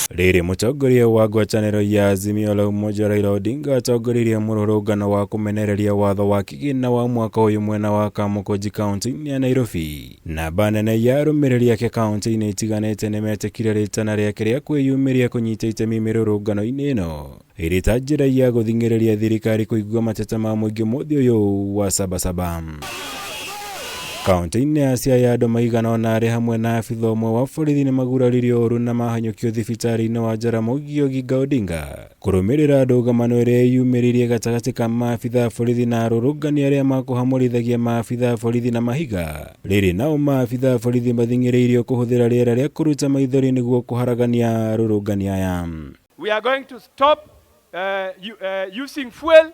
Riri mutongoria wa ngwatanĩro ya Azimio la Umoja Raila Odinga atongoririe mũrũrũngano wa kũmenereria watho wa kĩgĩna wa mwaka ũyũ mwena wa Kamukunji kaunti-inĩ ya Nairobi. Namba nene ya arũmĩrĩri ake kaunti-inĩ itiganĩte nĩmetĩkire rĩtana rĩake rĩa kwĩyumĩria kũnyita itemi mĩrũrũngano-inĩ ĩno ĩrĩ ta njĩra ya gũthing'ĩrĩria thirikari kũigua mateta ma mũingĩ mũthĩ ũyũ wa Sabasaba. Kaunti-ini ya SIAYA andũ MAIGANONA arĩ hamwe na abitha ũmwe wa borithi nĩ maguraririo ũru na mahanyũkio thibitari-inĩ wa JARAMOGI OGINDA ODINGA kũrũmĩrĩra ndũgamo ĩrĩa yumĩririe gatagatĩ ka maabitha borithi na arũrũngani arĩa makũhamũrithagia maabitha borithi na mahiga. Rĩrĩ nao maabitha borithi mathing'ĩrĩirio kũhũthĩra rĩera rĩa kũruta maithori nĩguo kũharagania arũrũngani aya. We are going to stop using fuel,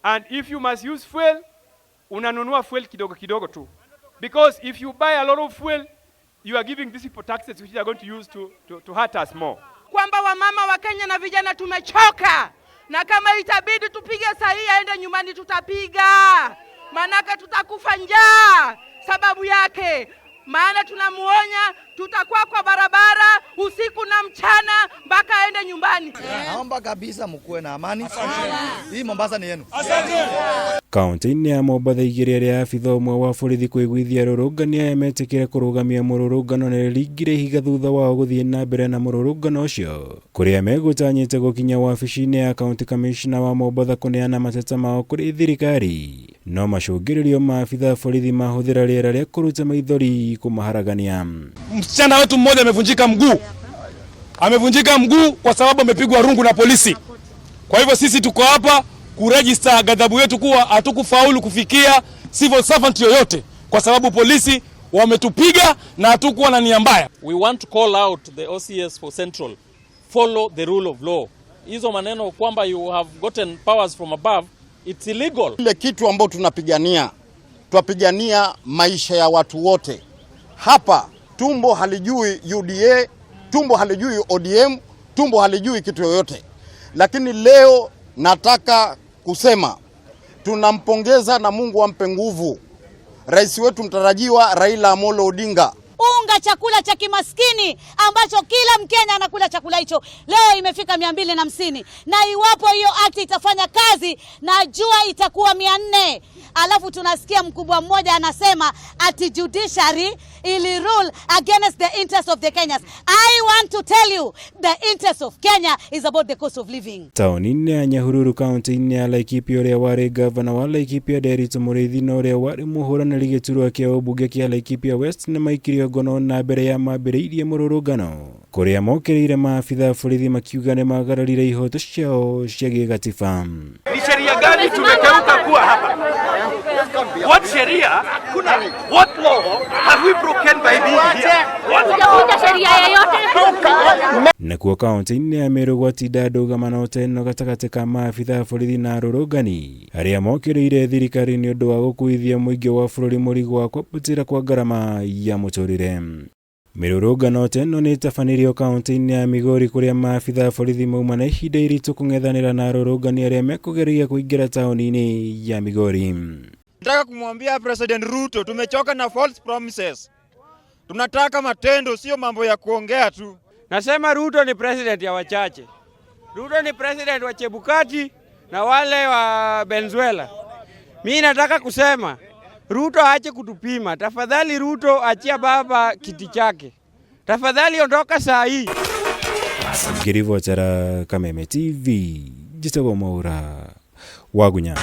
and if you must use fuel, unanunua fuel kidogo kidogo tu. Because if you buy a lot of fuel, you are giving these people taxes which they are going to use to hurt us more. Kwamba wamama wa Kenya na vijana tumechoka, na kama itabidi tupige sahihi aende nyumbani tutapiga, manaka tutakufa njaa sababu yake. Maana tunamuonya tutakuwa kwa barabara usiku na mchana mpaka aende nyumbani. Naomba kabisa mkuwe na amani. Hii Mombasa ni yenu. Kaunti-ini ya Mombasa igĩrĩ rĩa abitha ũmwe wa borithi kwĩgwithia arũrũngani aya metĩkire kũrũgamia mũrũrũngano nĩ rĩingire ihiga thutha wao gũthiĩ na mbere na mũrũrũngano ũcio, kũrĩa megũtanyĩte gũkinya wabici-inĩ ya County Commissioner wa Mombasa kũneana mateta mao kũrĩ thirikari. No macũngĩrĩrio maabitha borithi mahũthĩra rĩera rĩa kũruta maithori kũmaharagania. Msichana wetu mmoja amevunjika mguu. Amevunjika mguu kwa sababu amepigwa rungu na polisi. Kwa hivyo sisi tuko hapa kuregister ghadhabu yetu kuwa hatukufaulu kufikia civil servant yoyote kwa sababu polisi wametupiga na hatukuwa na nia mbaya. We want to call out the OCS for Central. Follow the rule of law. Hizo maneno kwamba you have gotten powers from above, it's illegal. Ile kitu ambacho tunapigania maisha ya watu wote. Hapa tumbo halijui UDA, tumbo halijui ODM, tumbo halijui kitu yoyote. Lakini leo nataka kusema tunampongeza na Mungu ampe nguvu rais wetu mtarajiwa Raila Amolo Odinga. Unga chakula cha kimaskini ambacho kila Mkenya anakula chakula hicho leo imefika 250, na iwapo hiyo act itafanya kazi najua itakuwa 400. Alafu tunasikia mkubwa mmoja anasema ati judiciary ili rule against the interest of the Kenyans. I want to tell you the interest of Kenya is about the cost of living. Taũni-inĩ ya Nyahururu kaunti-inĩ ya Laikipia ũrĩa warĩ gavana wa Laikipia Nderitu Mũrĩithi na ũrĩa warĩ mũhũranĩri gĩturwa kĩa ũmbunge kĩa Laikipia West nĩ maikirio ngono na mbere ya mambĩrĩirie mũrũrũngano, kũrĩa mokĩrĩire maabitha borithi makiuga nĩ magararire ihoto ciao cia gĩgatiba. Ni sheria gani tumekeuka kuwa hapa? What sheria? What law have we broken by being here? What sheria yoyote? Nakuo kaunti-inĩ ya Meru gwatinda ndũgamano teno gatagatĩ ka maabitha borithi na arũrũngani arĩa mokĩrĩire thirikari nĩ ũndũ wa gũkuithia mũingĩ wa bũrũri mũrigo wa kwambatĩra kwa ngarama ya mũtũrĩre. Mirurungano teno nĩ ĩtabanirio kaunti-inĩ ya Migori kũrĩa maabitha borithi mauma na ihinda iritũ kũng'ethanĩra na arũrũngani arĩa mekũgeria kũingĩra taũni-inĩ ya Migori. Nataka kumwambia President Ruto tumechoka na false promises. Tunataka matendo, sio mambo ya kuongea tu. Nasema Ruto ni president ya wachache. Ruto ni president wa Chebukati na wale wa Venezuela. Mimi nataka kusema Ruto aache kutupima. Tafadhali Ruto achia baba kiti chake. Tafadhali ondoka saa hii. Ngirivotera Kameme TV. Jitagwo Mwaura Wagunya.